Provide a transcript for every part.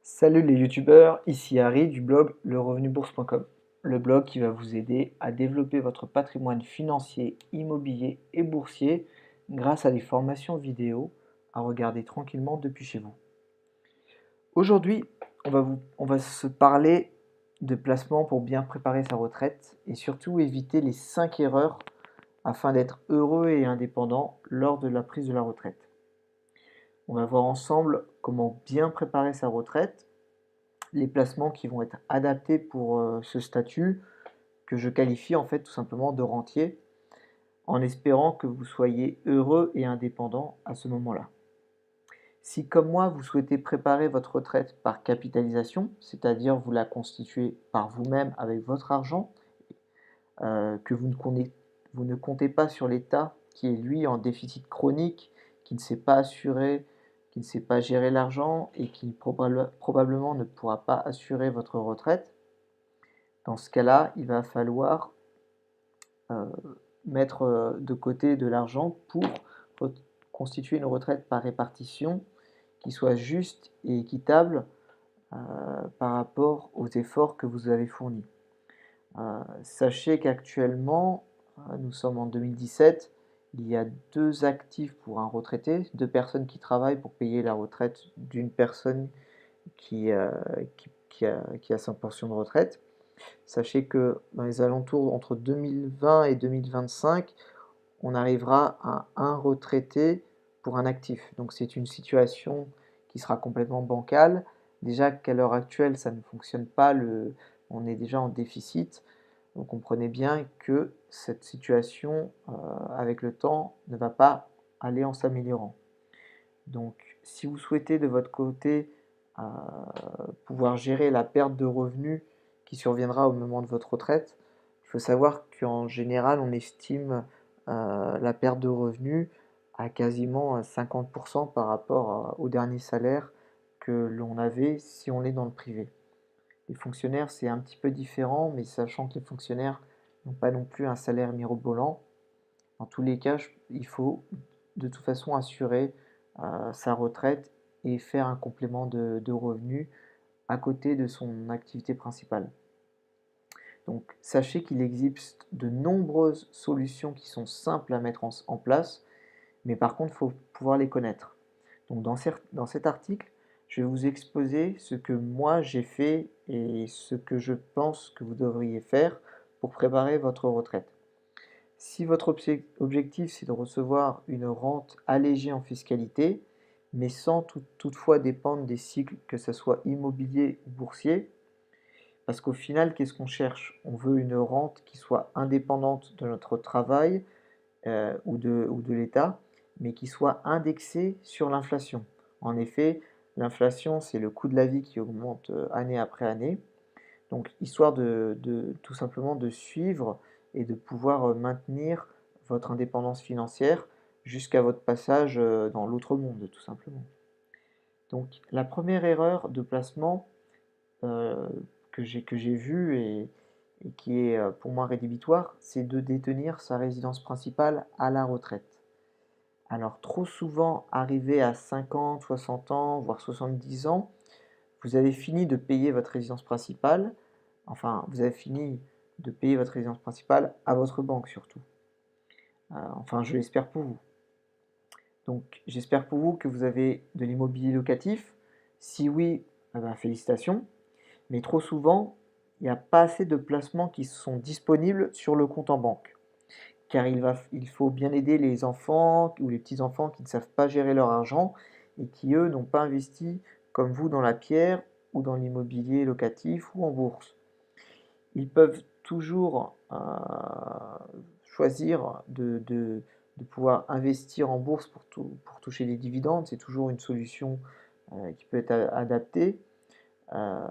Salut les youtubeurs, ici Harry du blog lerevenubourse.com, le blog qui va vous aider à développer votre patrimoine financier, immobilier et boursier grâce à des formations vidéo à regarder tranquillement depuis chez vous. Aujourd'hui, on va se parler de placement pour bien préparer sa retraite et surtout éviter les 5 erreurs afin d'être heureux et indépendant lors de la prise de la retraite. On va voir ensemble comment bien préparer sa retraite, les placements qui vont être adaptés pour ce statut que je qualifie en fait tout simplement de rentier, en espérant que vous soyez heureux et indépendant à ce moment-là. Si comme moi vous souhaitez préparer votre retraite par capitalisation, c'est-à-dire vous la constituer par vous-même avec votre argent, que vous ne comptez pas sur l'État qui est lui en déficit chronique, qui ne sait pas assurer, qui ne sait pas gérer l'argent et qui probablement ne pourra pas assurer votre retraite. Dans ce cas-là, il va falloir euh, mettre de côté de l'argent pour constituer une retraite par répartition qui soit juste et équitable par rapport aux efforts que vous avez fournis. Sachez qu'actuellement, nous sommes en 2017, il y a 2 actifs pour un retraité, 2 personnes qui travaillent pour payer la retraite d'une personne qui a sa pension de retraite. Sachez que dans les alentours entre 2020 et 2025, on arrivera à un retraité pour un actif. Donc c'est une situation qui sera complètement bancale. Déjà qu'à l'heure actuelle, ça ne fonctionne pas, on est déjà en déficit. Donc comprenez bien que cette situation, avec le temps, ne va pas aller en s'améliorant. Donc si vous souhaitez de votre côté pouvoir gérer la perte de revenus qui surviendra au moment de votre retraite, il faut savoir qu'en général, on estime la perte de revenus à quasiment 50% par rapport au dernier salaire que l'on avait si on est dans le privé. Les fonctionnaires, c'est un petit peu différent, mais sachant que les fonctionnaires n'ont pas non plus un salaire mirobolant, dans tous les cas, il faut de toute façon assurer sa retraite et faire un complément de revenus à côté de son activité principale. Donc sachez qu'il existe de nombreuses solutions qui sont simples à mettre en place, mais par contre, il faut pouvoir les connaître. Donc dans cet article, je vais vous exposer ce que moi j'ai fait et ce que je pense que vous devriez faire pour préparer votre retraite. Si votre objectif c'est de recevoir une rente allégée en fiscalité, mais sans toutefois dépendre des cycles, que ce soit immobilier ou boursier, parce qu'au final, qu'est-ce qu'on cherche? On veut une rente qui soit indépendante de notre travail ou de l'État, mais qui soit indexée sur l'inflation. En effet, l'inflation, c'est le coût de la vie qui augmente année après année. Donc, histoire tout simplement de suivre et de pouvoir maintenir votre indépendance financière jusqu'à votre passage dans l'autre monde, tout simplement. Donc, la première erreur de placement euh, que j'ai vue et qui est pour moi rédhibitoire, c'est de détenir sa résidence principale à la retraite. Alors, trop souvent, arrivé à 50, 60 ans, voire 70 ans, vous avez fini de payer votre résidence principale, enfin, vous avez fini de payer votre résidence principale à votre banque surtout. Enfin, je l'espère pour vous. Donc, j'espère pour vous que vous avez de l'immobilier locatif. Si oui, eh ben, félicitations. Mais trop souvent, il n'y a pas assez de placements qui sont disponibles sur le compte en banque. Car il faut bien aider les enfants ou les petits-enfants qui ne savent pas gérer leur argent et qui, eux, n'ont pas investi comme vous dans la pierre ou dans l'immobilier locatif ou en bourse. Ils peuvent toujours choisir de pouvoir investir en bourse pour toucher des dividendes. C'est toujours une solution qui peut être adaptée. Euh,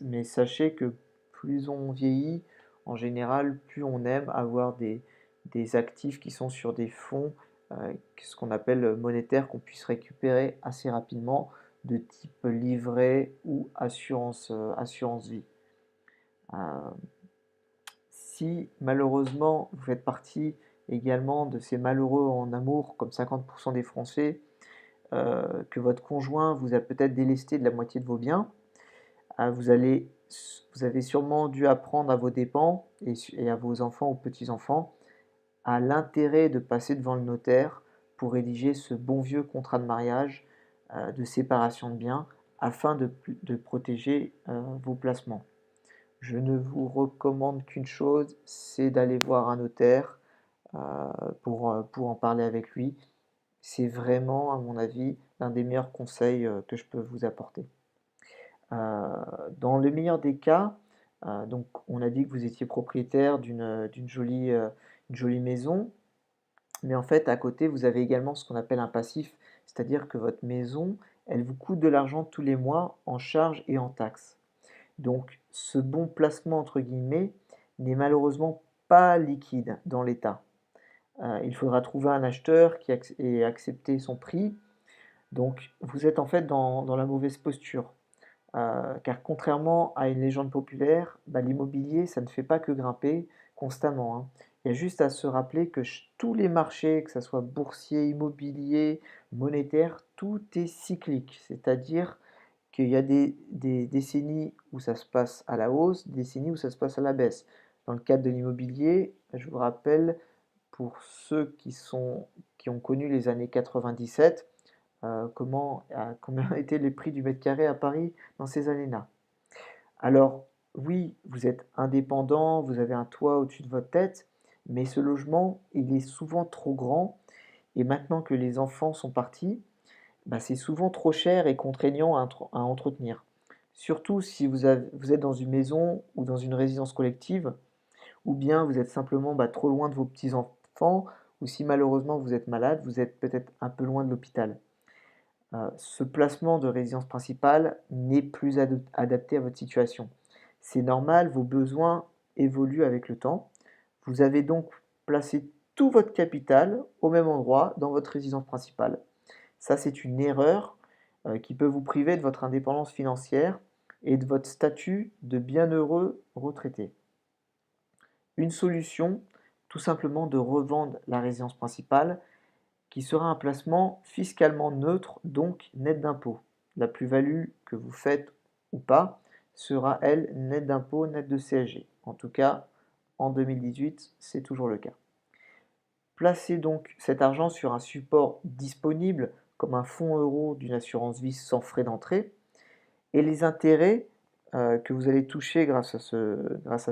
mais sachez que plus on vieillit, en général, plus on aime avoir des actifs qui sont sur des fonds, ce qu'on appelle monétaires, qu'on puisse récupérer assez rapidement, de type livret ou assurance vie. Euh, Si malheureusement vous faites partie également de ces malheureux en amour, comme 50% des Français, que votre conjoint vous a peut-être délesté de la moitié de vos biens, vous avez sûrement dû apprendre à vos dépens et à vos enfants ou petits-enfants à l'intérêt de passer devant le notaire pour rédiger ce bon vieux contrat de mariage, de séparation de biens afin de protéger, vos placements. Je ne vous recommande qu'une chose, c'est d'aller voir un notaire, heu, pour en parler avec lui. C'est vraiment, à mon avis, l'un des meilleurs conseils, que je peux vous apporter. Dans le meilleur des cas, donc on a dit que vous étiez propriétaire d'une jolie maison, mais en fait, à côté, vous avez également ce qu'on appelle un passif, c'est-à-dire que votre maison, elle vous coûte de l'argent tous les mois en charges et en taxes. Donc ce «bon placement» entre guillemets n'est malheureusement pas liquide dans l'état. Il faudra trouver un acheteur qui ait accepté son prix, donc vous êtes en fait dans la mauvaise posture. Car contrairement à une légende populaire, bah, l'immobilier, ça ne fait pas que grimper constamment, hein. Il y a juste à se rappeler que tous les marchés, que ça soit boursier, immobilier, monétaire, tout est cyclique. C'est-à-dire qu'il y a des décennies où ça se passe à la hausse, des décennies où ça se passe à la baisse. Dans le cadre de l'immobilier, je vous rappelle, pour ceux qui ont connu les années 97, combien étaient les prix du mètre carré à Paris dans ces années-là. Alors, oui, vous êtes indépendant, vous avez un toit au-dessus de votre tête, mais ce logement, il est souvent trop grand et maintenant que les enfants sont partis, bah, c'est souvent trop cher et contraignant à entretenir. Surtout si vous êtes dans une maison ou dans une résidence collective, ou bien vous êtes simplement trop loin de vos petits-enfants, ou si malheureusement vous êtes malade, vous êtes peut-être un peu loin de l'hôpital. Ce placement de résidence principale n'est plus adapté à votre situation. C'est normal, vos besoins évoluent avec le temps. Vous avez donc placé tout votre capital au même endroit dans votre résidence principale. Ça, c'est une erreur qui peut vous priver de votre indépendance financière et de votre statut de bienheureux retraité. Une solution, tout simplement de revendre la résidence principale qui sera un placement fiscalement neutre, donc net d'impôts. La plus-value que vous faites ou pas sera, elle, nette d'impôts, nette de CSG. En tout cas, en 2018, c'est toujours le cas. Placez donc cet argent sur un support disponible, comme un fonds euro d'une assurance vie sans frais d'entrée, et les intérêts que vous allez toucher grâce à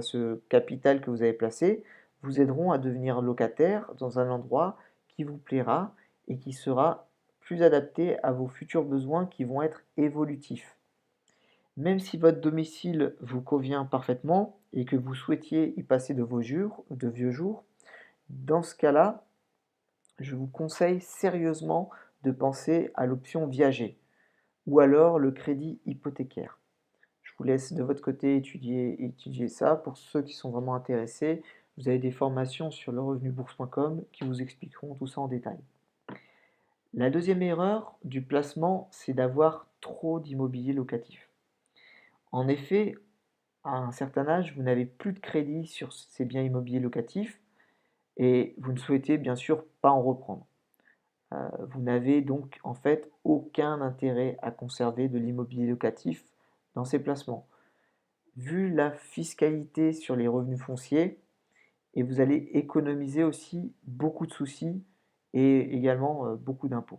ce capital que vous avez placé vous aideront à devenir locataire dans un endroit qui vous plaira et qui sera plus adapté à vos futurs besoins qui vont être évolutifs. Même si votre domicile vous convient parfaitement et que vous souhaitiez y passer de vieux jours, dans ce cas-là, je vous conseille sérieusement de penser à l'option viager ou alors le crédit hypothécaire. Je vous laisse de votre côté étudier ça. Pour ceux qui sont vraiment intéressés, vous avez des formations sur lerevenubourse.com qui vous expliqueront tout ça en détail. La deuxième erreur du placement, c'est d'avoir trop d'immobilier locatif. En effet, à un certain âge, vous n'avez plus de crédit sur ces biens immobiliers locatifs et vous ne souhaitez bien sûr pas en reprendre. Vous n'avez donc en fait aucun intérêt à conserver de l'immobilier locatif dans ces placements. Vu la fiscalité sur les revenus fonciers, et vous allez économiser aussi beaucoup de soucis et également beaucoup d'impôts.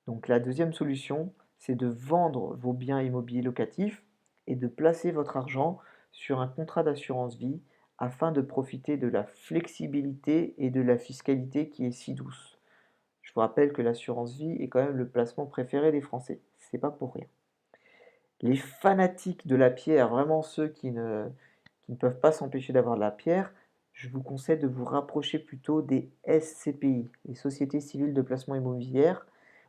Donc la deuxième solution, c'est de vendre vos biens immobiliers locatifs et de placer votre argent sur un contrat d'assurance vie afin de profiter de la flexibilité et de la fiscalité qui est si douce. Je vous rappelle que l'assurance vie est quand même le placement préféré des Français. C'est pas pour rien. Les fanatiques de la pierre, vraiment ceux qui ne peuvent pas s'empêcher d'avoir de la pierre, je vous conseille de vous rapprocher plutôt des SCPI, les sociétés civiles de placement immobilière,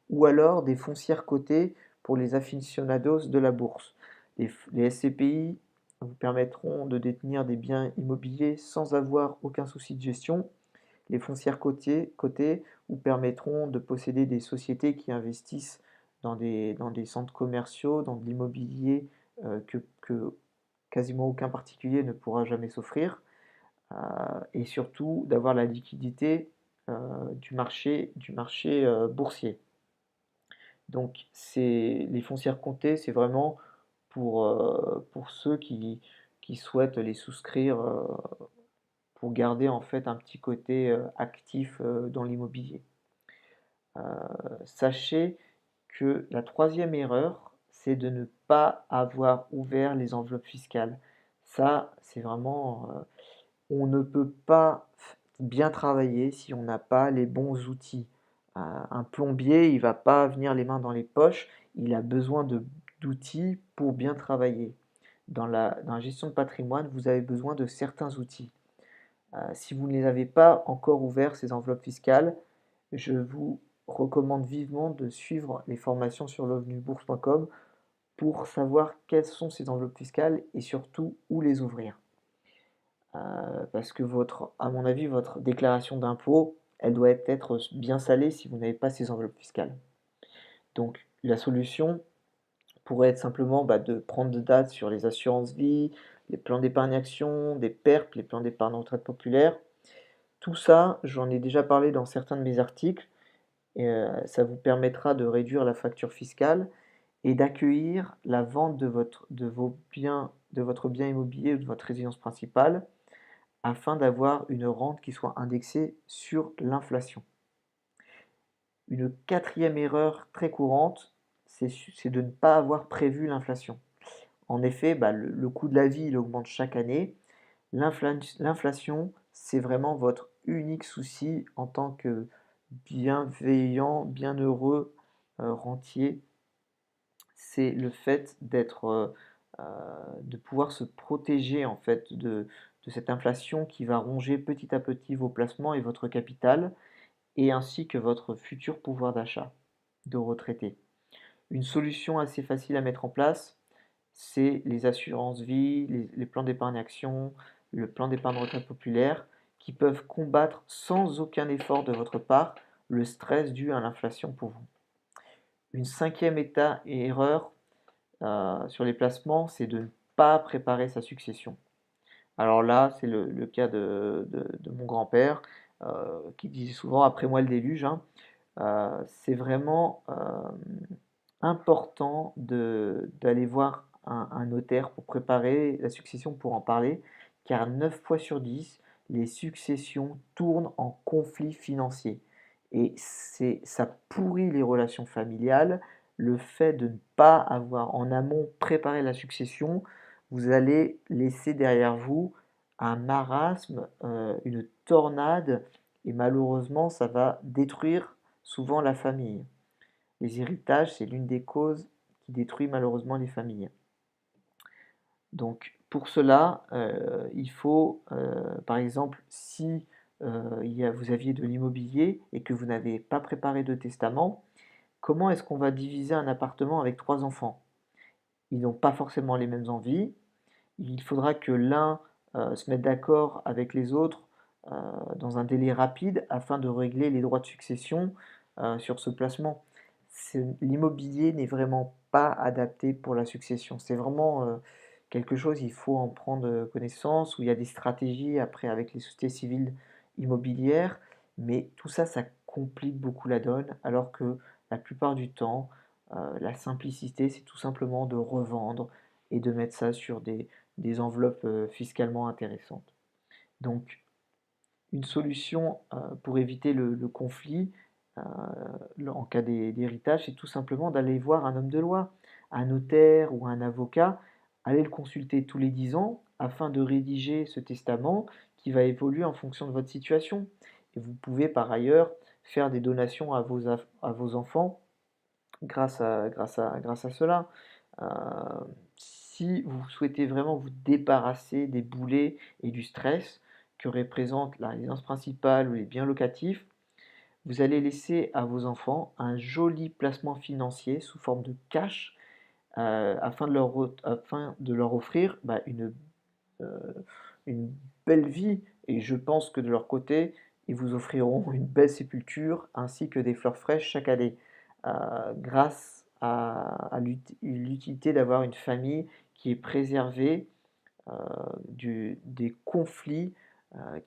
ou alors des foncières cotées pour les aficionados de la bourse. Les SCPI vous permettront de détenir des biens immobiliers sans avoir aucun souci de gestion. Les foncières cotées vous permettront de posséder des sociétés qui investissent dans des centres commerciaux, dans de l'immobilier que quasiment aucun particulier ne pourra jamais s'offrir, et surtout d'avoir la liquidité du marché boursier. Donc les foncières comptées, c'est vraiment pour ceux qui souhaitent les souscrire, pour garder en fait un petit côté, actif, dans l'immobilier. Heu, Sachez que la troisième erreur, c'est de ne pas avoir ouvert les enveloppes fiscales. Ça, c'est vraiment, on ne peut pas bien travailler si on n'a pas les bons outils. Un plombier, il va pas venir les mains dans les poches, il a besoin d'outils pour bien travailler. Dans la gestion de patrimoine, vous avez besoin de certains outils. Si vous ne les avez pas encore ouverts, ces enveloppes fiscales, je vous recommande vivement de suivre les formations sur lovenubourse.com pour savoir quelles sont ces enveloppes fiscales et surtout où les ouvrir. Parce que à mon avis, votre déclaration d'impôt, elle doit être bien salée si vous n'avez pas ces enveloppes fiscales. Donc la solution pourrait être simplement, de prendre de date sur les assurances vie, les plans d'épargne action, des PERP, les plans d'épargne retraite populaire. Tout ça, j'en ai déjà parlé dans certains de mes articles et ça vous permettra de réduire la facture fiscale et d'accueillir la vente de votre bien immobilier ou de votre résidence principale afin d'avoir une rente qui soit indexée sur l'inflation. Une quatrième erreur très courante, c'est de ne pas avoir prévu l'inflation. En effet, le coût de la vie, il augmente chaque année. L'inflation, c'est vraiment votre unique souci en tant que bienveillant, bienheureux rentier. C'est le fait de pouvoir se protéger en fait de cette inflation qui va ronger petit à petit vos placements et votre capital, et ainsi que votre futur pouvoir d'achat de retraité. Une solution assez facile à mettre en place, c'est les assurances vie, les plans d'épargne action, le plan d'épargne retraite populaire, qui peuvent combattre sans aucun effort de votre part le stress dû à l'inflation pour vous. Une cinquième erreur sur les placements, c'est de ne pas préparer sa succession. Alors là, c'est le cas de mon grand-père qui disait souvent après moi le déluge, hein. C'est vraiment important d'aller voir un notaire pour préparer la succession, pour en parler, car 9 fois sur 10, les successions tournent en conflit financier. Et ça pourrit les relations familiales. Le fait de ne pas avoir en amont préparé la succession, vous allez laisser derrière vous un marasme, une tornade, et malheureusement, ça va détruire souvent la famille. Les héritages, c'est l'une des causes qui détruit malheureusement les familles. Donc pour cela, il faut, par exemple, si vous aviez de l'immobilier et que vous n'avez pas préparé de testament, comment est-ce qu'on va diviser un appartement avec 3 enfants? Ils n'ont pas forcément les mêmes envies. Il faudra que l'un se mette d'accord avec les autres dans un délai rapide afin de régler les droits de succession sur ce placement. L'immobilier n'est vraiment pas adapté pour la succession. C'est vraiment quelque chose, il faut en prendre connaissance, où il y a des stratégies après avec les sociétés civiles immobilières, mais tout ça, ça complique beaucoup la donne, alors que la plupart du temps, la simplicité, c'est tout simplement de revendre et de mettre ça sur des enveloppes fiscalement intéressantes. Donc, une solution pour éviter le conflit en cas d'héritage, c'est tout simplement d'aller voir un homme de loi, un notaire ou un avocat, aller le consulter tous les 10 ans afin de rédiger ce testament qui va évoluer en fonction de votre situation. Et vous pouvez par ailleurs faire des donations à vos enfants grâce à cela. Euh, Si vous souhaitez vraiment vous débarrasser des boulets et du stress que représente la résidence principale ou les biens locatifs, vous allez laisser à vos enfants un joli placement financier sous forme de cash afin de leur offrir euh, une belle vie. Et je pense que de leur côté, ils vous offriront une belle sépulture ainsi que des fleurs fraîches chaque année, grâce à l'utilité d'avoir une famille qui est préservée euh, des conflits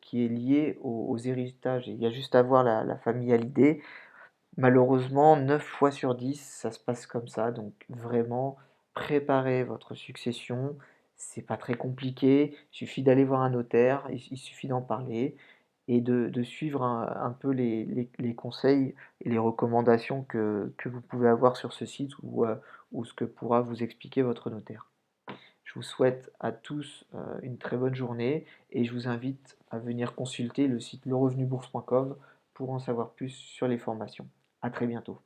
qui est lié aux héritages. Et il y a juste à voir la famille Hallyday. Malheureusement, 9 fois sur 10, ça se passe comme ça, donc vraiment préparez votre succession. C'est pas très compliqué, il suffit d'aller voir un notaire, il suffit d'en parler et de suivre un peu les conseils et les recommandations que vous pouvez avoir sur ce site ou ce que pourra vous expliquer votre notaire. Je vous souhaite à tous une très bonne journée et je vous invite à venir consulter le site lerevenusbourse.com pour en savoir plus sur les formations. À très bientôt.